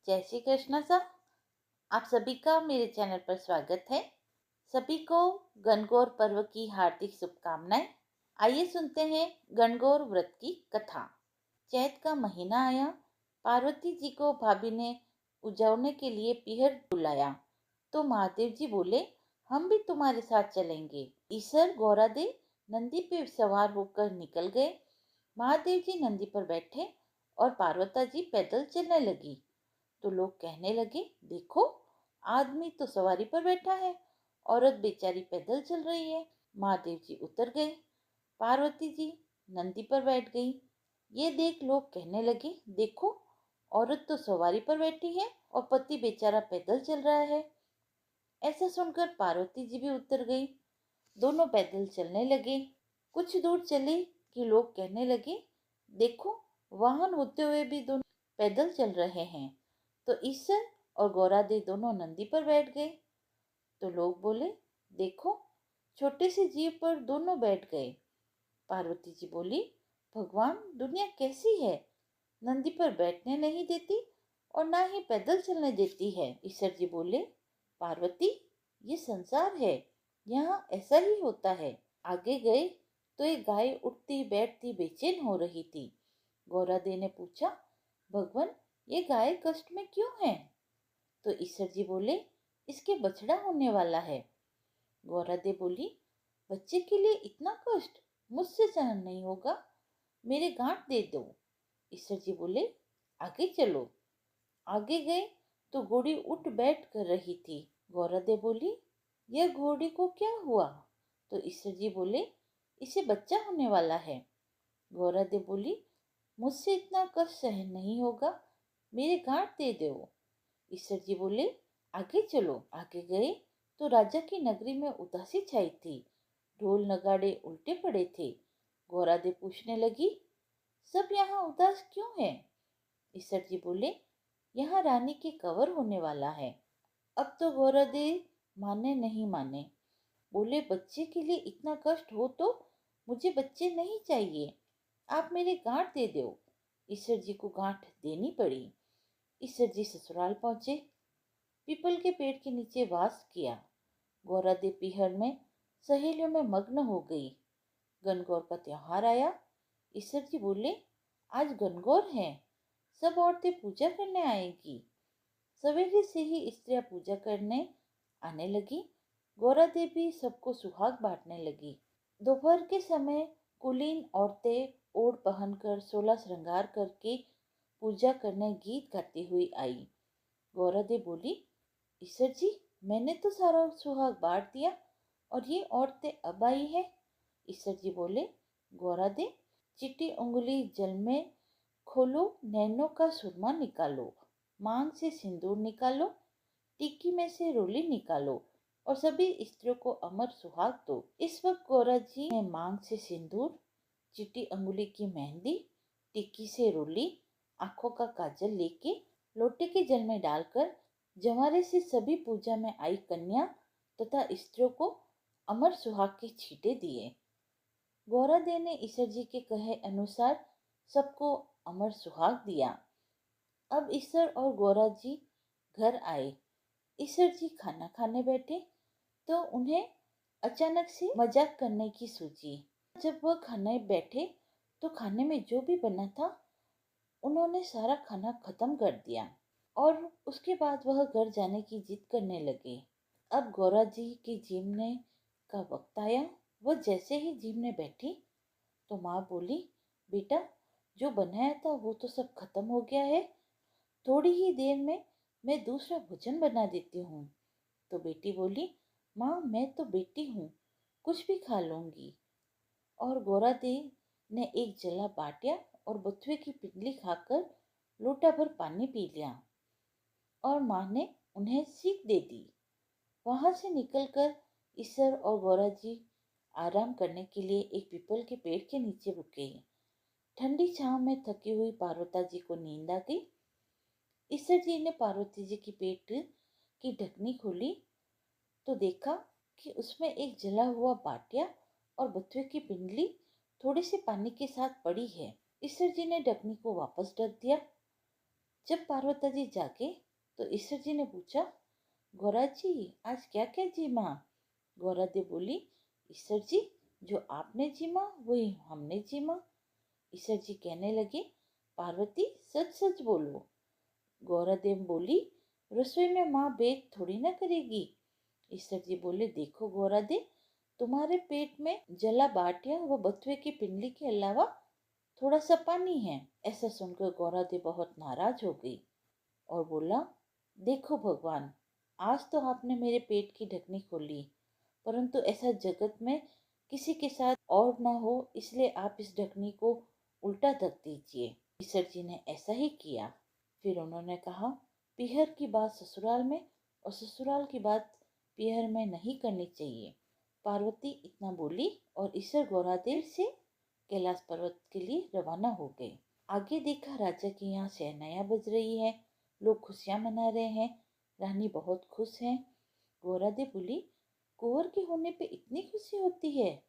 जय श्री कृष्ण सर। आप सभी का मेरे चैनल पर स्वागत है। सभी को गणगौर पर्व की हार्दिक शुभकामनाएं। आइए सुनते हैं गणगौर व्रत की कथा। चैत का महीना आया। पार्वती जी को भाभी ने उजावने के लिए पीहर बुलाया तो महादेव जी बोले, हम भी तुम्हारे साथ चलेंगे। ईश्वर गौरादे नंदी पे सवार होकर निकल गए। महादेव जी नंदी पर बैठे और पार्वती जी पैदल चलने लगी। तो लोग कहने लगे, देखो आदमी तो सवारी पर बैठा है, औरत बेचारी पैदल चल रही है। महादेव जी उतर गए। पार्वती जी नंदी पर बैठ गई। ये देख लोग कहने लगे, देखो औरत तो सवारी पर बैठी है और पति बेचारा पैदल चल रहा है। ऐसा सुनकर पार्वती जी भी उतर गई। दोनों पैदल चलने लगे। कुछ दूर चले कि लोग कहने लगे, देखो वाहन होते हुए भी दोनों पैदल चल रहे हैं। तो ईश्वर और गौरादे दोनों नंदी पर बैठ गए। तो लोग बोले, देखो छोटे से जीव पर दोनों बैठ गए। पार्वती जी बोली, भगवान दुनिया कैसी है, नंदी पर बैठने नहीं देती और ना ही पैदल चलने देती है। ईश्वर जी बोले, पार्वती ये संसार है, यहाँ ऐसा ही होता है। आगे गए तो एक गाय उठती बैठती बेचैन हो रही थी। गौरादे ने पूछा, भगवान ये गाय कष्ट में क्यों है? तो ईश्वर जी बोले, इसके बछड़ा होने वाला है। गौरादे बोली, बच्चे के लिए इतना कष्ट मुझसे सहन नहीं होगा, मेरे गांठ दे दो। ईश्वर जी बोले, आगे चलो। आगे गए तो घोड़ी उठ बैठ कर रही थी। गौरादे बोली, यह घोड़ी को क्या हुआ? तो ईश्वर जी बोले, इसे बच्चा होने वाला है। गौरादे बोली, मुझसे इतना कष्ट सहन नहीं होगा, मेरे गांठ दे दो। ईश्वर जी बोले, आगे चलो। आगे गए तो राजा की नगरी में उदासी छाई थी। ढोल नगाड़े उल्टे पड़े थे। गौरादे पूछने लगी, सब यहाँ उदास क्यों है? ईश्वर जी बोले, यहाँ रानी के कवर होने वाला है। अब तो गौरादे माने नहीं माने। बोले, बच्चे के लिए इतना कष्ट हो तो मुझे बच्चे नहीं चाहिए, आप मेरे गांठ दे दो। ईश्वर जी को गांठ देनी पड़ी। ईश्वर जी ससुराल पहुंचे। पीपल के पेड़ के नीचे वास किया। गौरादे पीहर में सहेलियों में मग्न हो गई। गणगौर का त्योहार आया। ईश्वर जी बोले, आज गणगौर है, सब औरतें पूजा करने आएगी। सवेरे से ही स्त्रियां पूजा करने आने लगी। गौरा देवी सबको सुहाग बांटने लगी। दोपहर के समय कुलीन औरतें ओढ़ पहनकर 16 श्रृंगार करके पूजा करने गीत गाती हुई आई। गौरा दे बोली, ईश्वर जी मैंने तो सारा सुहाग बांट दिया और ये औरतें अब आई है। ईश्वर जी बोले, गौरा दे चिट्टी उंगली जल में खोलो, नैनों का सुरमा निकालो, मांग से सिंदूर निकालो, टिक्की में से रोली निकालो और सभी स्त्रियों को अमर सुहाग दो। इस वक्त गौरा जी ने मांग से सिंदूर, चिट्टी अंगुली की मेहंदी, टिक्की से रोली, आंखों का काजल लेके लोटे के जल में डालकर जवारे से सभी पूजा में आई कन्या तथा स्त्रियों को अमर सुहाग के छींटे दिए। गौरा दे ने ईश्वर जी के कहे अनुसार सबको अमर सुहाग दिया। अब ईश्वर और गौरा जी घर आए। ईश्वर जी खाना खाने बैठे तो उन्हें अचानक से मजाक करने की सूझी। जब वह खाने बैठे तो खाने में जो भी बना था उन्होंने सारा खाना खत्म कर दिया और उसके बाद वह घर जाने की जिद करने लगे। अब गौरा जी की जीमने का वक्त आया। वह जैसे ही जीमने बैठी तो माँ बोली, बेटा जो बनाया था वो तो सब खत्म हो गया है, थोड़ी ही देर में मैं दूसरा भोजन बना देती हूँ। तो बेटी बोली, माँ मैं तो बेटी हूँ, कुछ भी खा लूंगी। और गौरा दी ने एक जला बाटिया और बथुए की पिंडली खाकर लोटा भर पानी पी लिया और माँ ने उन्हें सीख दे दी। वहां से निकलकर ईश्वर और गौरा जी आराम करने के लिए एक पीपल के पेड़ के नीचे रुके। ठंडी छांव में थकी हुई पार्वती जी को नींद आ गई। ईश्वर जी ने पार्वती जी की पेट की ढकनी खोली तो देखा कि उसमें एक जला हुआ बाटिया और बथुए की पिंडली थोड़े से पानी के साथ पड़ी है। ईश्वर जी ने ढकनी को वापस ढक दिया। जब पार्वती जी जागे तो ईश्वर जी ने पूछा, गौरा जी आज क्या क्या जीमा? गौरा देव बोली, ईश्वर जी जो आपने जीमा वही हमने जीमा। ईश्वर जी कहने लगे, पार्वती सच सच बोलो। गौरा देव बोली, रसोई में माँ बेग थोड़ी ना करेगी। ईश्वर जी बोले, देखो गौरा देव, तुम्हारे पेट में जला बाटिया व बथुए की पिंडली के अलावा थोड़ा सा पानी है। ऐसा सुनकर गौरा देव बहुत नाराज हो गई और बोला, देखो भगवान, आज तो आपने मेरे पेट की ढकनी खोली, परंतु ऐसा जगत में किसी के साथ और ना हो, इसलिए आप इस ढकनी को उल्टा ढक दीजिए। ईश्वर जी ने ऐसा ही किया। फिर उन्होंने कहा, पीहर की बात ससुराल में और ससुराल की बात पीहर में नहीं करनी चाहिए। पार्वती इतना बोली और ईश्वर गौरादेव से कैलाश पर्वत के लिए रवाना हो गए। आगे देखा राजा के यहाँ शहनाइयाँ बज रही है, लोग खुशियाँ मना रहे हैं, रानी बहुत खुश है। गौरादेव बोली, कुंवर के होने पे इतनी खुशी होती है,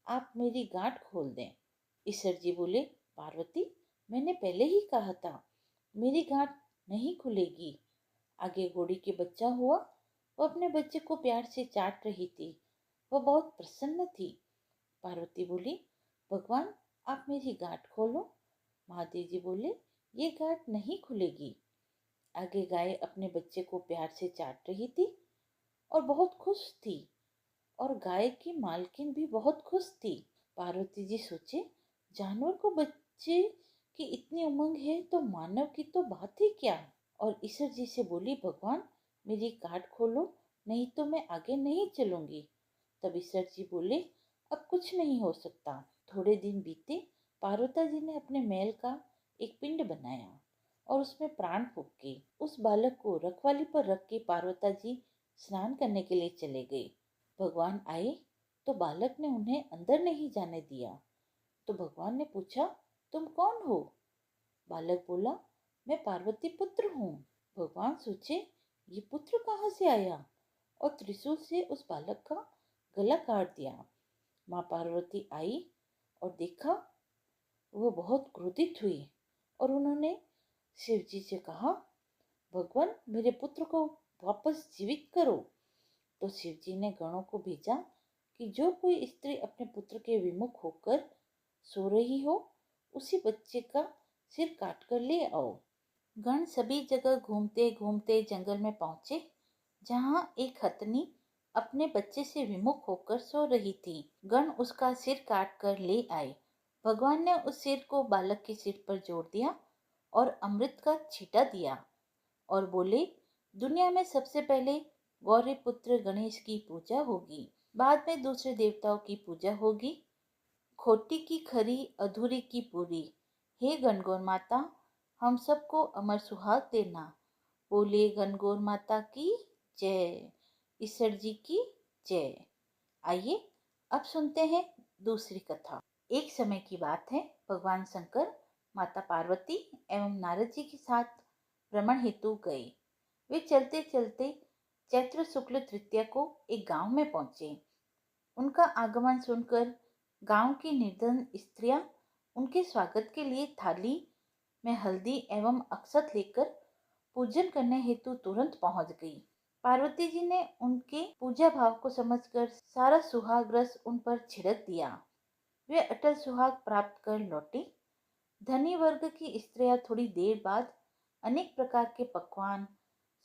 आप मेरी गांठ खोल दें। ईश्वर जी बोले, पार्वती मैंने पहले ही कहा था मेरी गांठ नहीं खुलेगी। आगे घोड़ी के बच्चा हुआ, वो अपने बच्चे को प्यार से चाट रही थी, वह बहुत प्रसन्न थी। पार्वती बोली, भगवान आप मेरी गांठ खोलो। महादेव जी बोले, ये गांठ नहीं खुलेगी। आगे गाय अपने बच्चे को प्यार से चाट रही थी और बहुत खुश थी, और गाय की मालकिन भी बहुत खुश थी। पार्वती जी सोचे, जानवर को बच्चे की इतनी उमंग है तो मानव की तो बात ही क्या। और ईश्वर जी से बोली, भगवान मेरी गांठ खोलो, नहीं तो मैं आगे नहीं चलूंगी। तब ईश्वर जी बोले, अब कुछ नहीं हो सकता। थोड़े दिन बीते, पार्वती जी ने अपने महल का एक पिंड बनाया और उसमें प्राण फूंके। उस बालक को रखवाली पर रख के पार्वती जी स्नान करने के लिए चले गए। भगवान आए तो बालक ने उन्हें अंदर नहीं जाने दिया। तो भगवान ने पूछा, तुम कौन हो? बालक बोला, मैं पार्वती पुत्र हूँ। भगवान सोचे, ये पुत्र कहाँ से आया, और त्रिशूल से उस बालक का गला काट दिया। माँ पार्वती आई और देखा, वह बहुत क्रोधित हुई और उन्होंने शिव जी से कहा, भगवान मेरे पुत्र को वापस जीवित करो। तो शिव जी ने गणों को भेजा कि जो कोई स्त्री अपने पुत्र के विमुख होकर सो रही हो, उसी बच्चे का सिर काट कर ले आओ। गण सभी जगह घूमते घूमते जंगल में पहुंचे, जहां एक हथनी अपने बच्चे से विमुख होकर सो रही थी। गण उसका सिर काट कर ले आए। भगवान ने उस सिर को बालक के सिर पर जोड़ दिया और अमृत का छींटा दिया और बोले, दुनिया में सबसे पहले गौरी पुत्र गणेश की पूजा होगी, बाद में दूसरे देवताओं की पूजा होगी। खोटी की खरी, अधूरी की पूरी। हे गणगौर माता, हम सबको अमर सुहाग देना। बोले गणगौर माता की जय, ईश्वर जी की जय। आइए अब सुनते हैं दूसरी कथा। एक समय की बात है, भगवान शंकर माता पार्वती एवं नारद जी के साथ भ्रमण हेतु गए। वे चलते चलते चैत्र शुक्ल तृतीया को एक गांव में पहुंचे। उनका आगमन सुनकर गांव की निर्धन स्त्रियां उनके स्वागत के लिए थाली में हल्दी एवं अक्षत लेकर पूजन करने हेतु तुरंत पहुंच गई। पार्वती जी ने उनके पूजा भाव को समझकर सारा सुहाग रस उन पर छिड़क दिया। वे अटल सुहाग प्राप्त कर लौटे। धनी वर्ग की स्त्रियां थोड़ी देर बाद अनेक प्रकार के पकवान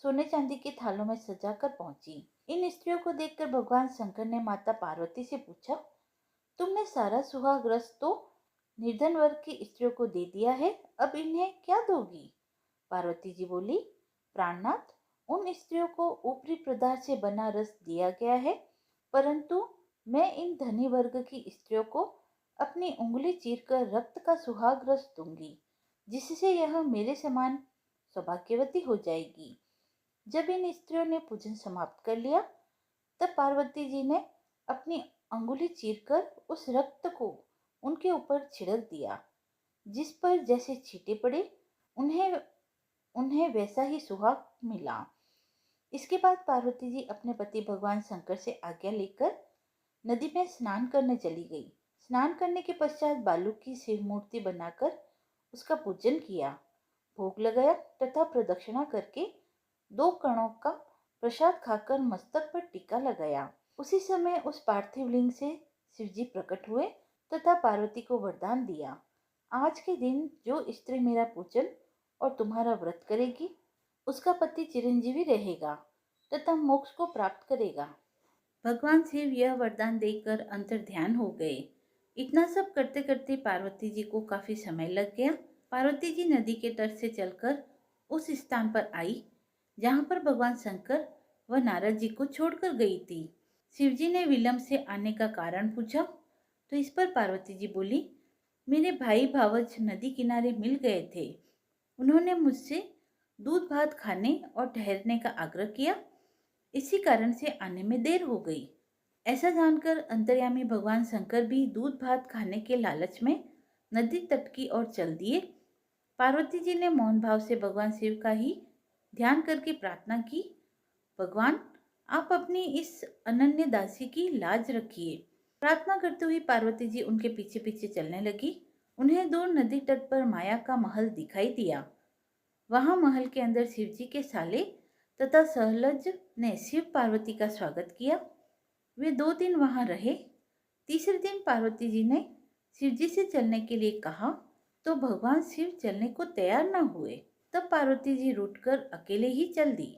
सोने चांदी के थालों में सजाकर पहुंची। इन स्त्रियों को देखकर भगवान शंकर ने माता पार्वती से पूछा, तुमने सारा सुहाग रस तो निर्धन वर्ग की स्त्रियों को दे दिया है, अब इन्हें क्या दोगी? पार्वती जी बोली, प्राणनाथ, उन स्त्रियों को ऊपरी पदार्थ से बना रस दिया गया है, परंतु मैं इन धनी वर्ग की स्त्रियों को अपनी उंगली चीरकर रक्त का सुहाग रस दूंगी, जिससे यह मेरे समान सौभाग्यवती हो जाएगी। जब इन स्त्रियों ने पूजन समाप्त कर लिया, तब पार्वती जी ने अपनी अंगुली चीरकर उस रक्त को उनके ऊपर छिड़क दिया। जिस पर जैसे छींटे पड़े, उन्हें उन्हें वैसा ही सुहाग मिला। इसके बाद पार्वती जी अपने पति भगवान शंकर से आज्ञा लेकर नदी में स्नान करने चली गई। स्नान करने के पश्चात बालू की शिव मूर्ति बनाकर उसका पूजन किया। भोग लगाया तथा प्रदक्षिणा करके 2 कणों का प्रसाद खाकर मस्तक पर टीका लगाया। उसी समय उस पार्थिव लिंग से शिवजी प्रकट हुए तथा पार्वती को वरदान दिया, आज के दिन जो स्त्री मेरा पूजन और तुम्हारा व्रत करेगी उसका पति चिरंजीवी रहेगा तथा मोक्ष को प्राप्त करेगा। भगवान शिव यह वरदान देकर अंतर्ध्यान हो गए। इतना सब करते करते पार्वती जी को काफी समय लग गया। पार्वती जी नदी के तट से चलकर उस स्थान पर आई जहाँ पर भगवान शंकर व नारद जी को छोड़कर गई थी। शिवजी ने विलंब से आने का कारण पूछा तो इस पर पार्वती जी बोली, मेरे भाई भावज नदी किनारे मिल गए थे। उन्होंने मुझसे दूध भात खाने और ठहरने का आग्रह किया, इसी कारण से आने में देर हो गई। ऐसा जानकर अंतर्यामी भगवान शंकर भी दूध भात खाने के लालच में नदी तट की ओर चल दिए। पार्वती जी ने मौन भाव से भगवान शिव का ही ध्यान करके प्रार्थना की, भगवान आप अपनी इस अनन्य दासी की लाज रखिए। प्रार्थना करते हुए पार्वती जी उनके पीछे पीछे चलने लगी। उन्हें दूर नदी तट पर माया का महल दिखाई दिया। वहां महल के अंदर शिवजी के साले तथा सहलज ने शिव पार्वती का स्वागत किया। वे 2 दिन वहां रहे। तीसरे दिन पार्वती जी ने शिवजी से चलने के लिए कहा तो भगवान शिव चलने को तैयार न हुए। तब पार्वती जी रूठकर अकेले ही चल दी।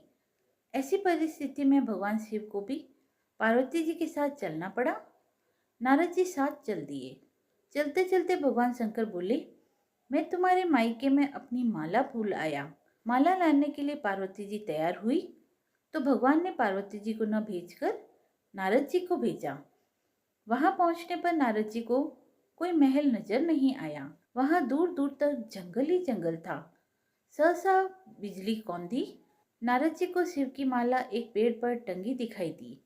ऐसी परिस्थिति में भगवान शिव को भी पार्वती जी के साथ चलना पड़ा। नारद जी साथ चल दिए। चलते चलते भगवान शंकर बोले, मैं तुम्हारे मायके में अपनी माला भूल आया। माला लाने के लिए पार्वती जी तैयार हुई तो भगवान ने पार्वती जी को न भेजकर नारद जी को भेजा। वहां पहुंचने पर नारद जी को कोई महल नजर नहीं आया। वहां दूर दूर तक जंगल ही जंगल था। सहसा बिजली कौंधी। नारद जी को शिव की माला एक पेड़ पर टंगी दिखाई दी।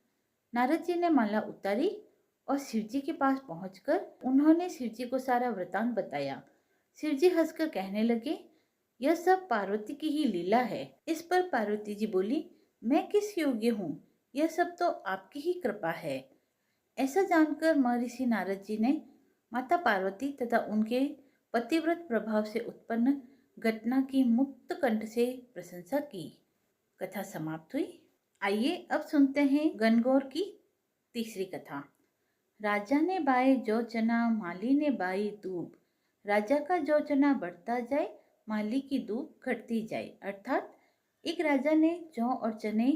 नारद जी ने माला उतारी और शिवजी के पास पहुंचकर उन्होंने शिवजी को सारा वृतांत बताया। शिवजी हंसकर कहने लगे, यह सब पार्वती की ही लीला है। इस पर पार्वती जी बोली, मैं किस योग्य हूँ, यह सब तो आपकी ही कृपा है। ऐसा जानकर महर्षि नारद जी ने माता पार्वती तथा उनके पतिव्रत प्रभाव से उत्पन्न घटना की मुक्त कंठ से प्रशंसा की। कथा समाप्त हुई। आइए अब सुनते हैं गणगौर की तीसरी कथा। राजा ने बाए जौ चना, माली ने बाई दूब। राजा का जौ चना बढ़ता जाए, माली की दूब घटती जाए। अर्थात एक राजा ने जौ और चने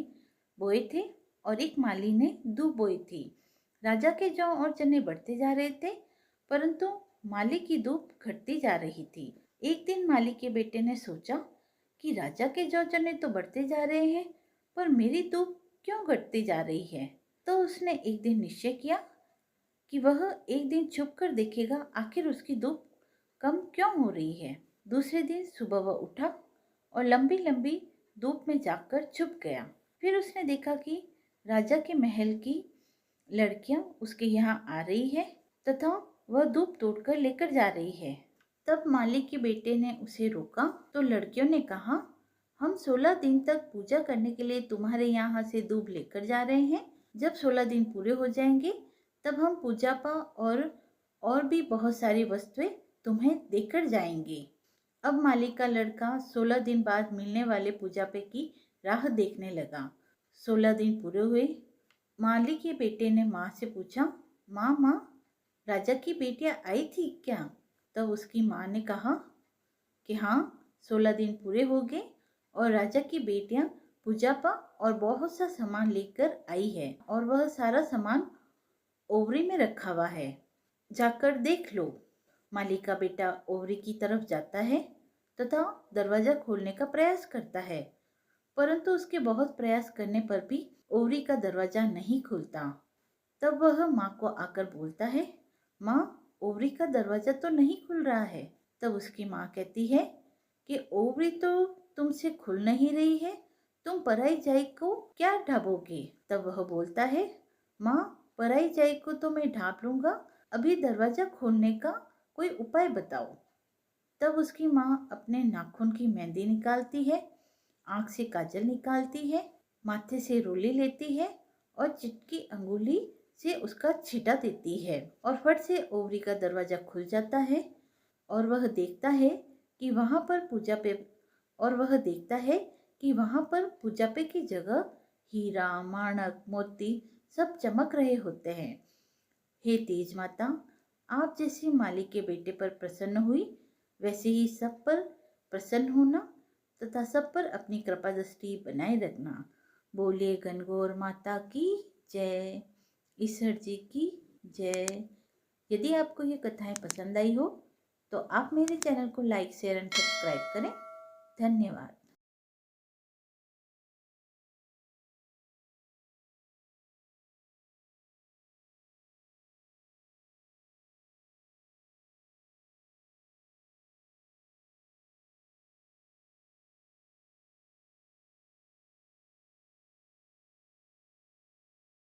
बोए थे और एक माली ने दूब बोई थी। राजा के जौ और चने बढ़ते जा रहे थे परंतु माली की दूब घटती जा रही थी। एक दिन माली के बेटे ने सोचा कि राजा के जौ चने तो बढ़ते जा रहे हैं पर मेरी दूब क्यों घटती जा रही है। तो उसने एक दिन निश्चय किया कि वह एक दिन छुप कर देखेगा आखिर उसकी दूब कम क्यों हो रही है। दूसरे दिन सुबह वह उठा और लंबी लंबी धूप में जाकर छुप गया। फिर उसने देखा कि राजा के महल की लड़कियां उसके यहाँ आ रही है तथा वह धूप तोड़कर लेकर जा रही है। तब माली के बेटे ने उसे रोका तो लड़कियों ने कहा, हम 16 दिन तक पूजा करने के लिए तुम्हारे यहाँ से दूब लेकर जा रहे हैं। जब 16 दिन पूरे हो जाएंगे तब हम पूजा पा और भी बहुत सारी वस्तुएं तुम्हें देकर जाएंगे। अब माली का लड़का 16 दिन बाद मिलने वाले पूजा पे की राह देखने लगा। 16 दिन पूरे हुए। माली के बेटे ने माँ से पूछा, माँ राजा की बेटियां आई थी क्या। तब उसकी माँ ने कहा कि हाँ 16 दिन पूरे हो गए और राजा की बेटियां पूजा पा और बहुत सा सामान लेकर आई है और वह सारा सामान ओवरी में रखा हुआ है, जाकर देख लो। माली का बेटा ओवरी की तरफ जाता है तथा दरवाजा खोलने का प्रयास करता है परंतु उसके बहुत प्रयास करने पर भी ओवरी का दरवाजा नहीं खुलता। तब वह माँ को आकर बोलता है, माँ ओवरी का दरवाजा तो नहीं खुल रहा है। तब उसकी माँ कहती है कि ओवरी तो तुमसे खुल नहीं रही है, तुम पराई जाई को क्या ढाबोगे। तब वह बोलता है, माँ पराई जाई को तो मैं ढांप लूंगा, अभी दरवाजा खोलने का कोई उपाय बताओ। तब उसकी माँ अपने नाखून की मेहंदी निकालती है, आंख से काजल निकालती है, माथे से रोली लेती है और चिटकी अंगुली से उसका छींटा देती है और फट से ओवरी का दरवाजा खुल जाता है और वह देखता है कि वहां पर पूजा पे और वह देखता है कि वहाँ पर पूजा पे की जगह हीरा, माणक, मोती सब चमक रहे होते हैं। हे तेज माता, आप जैसी माली के बेटे पर प्रसन्न हुई, वैसे ही सब पर प्रसन्न होना तथा सब पर अपनी कृपा दृष्टि बनाए रखना। बोलिए गणगौर माता की जय, ईश्वर जी की जय। यदि आपको ये कथाएं पसंद आई हो तो आप मेरे चैनल को लाइक, शेयर एंड सब्सक्राइब करें। धन्यवाद।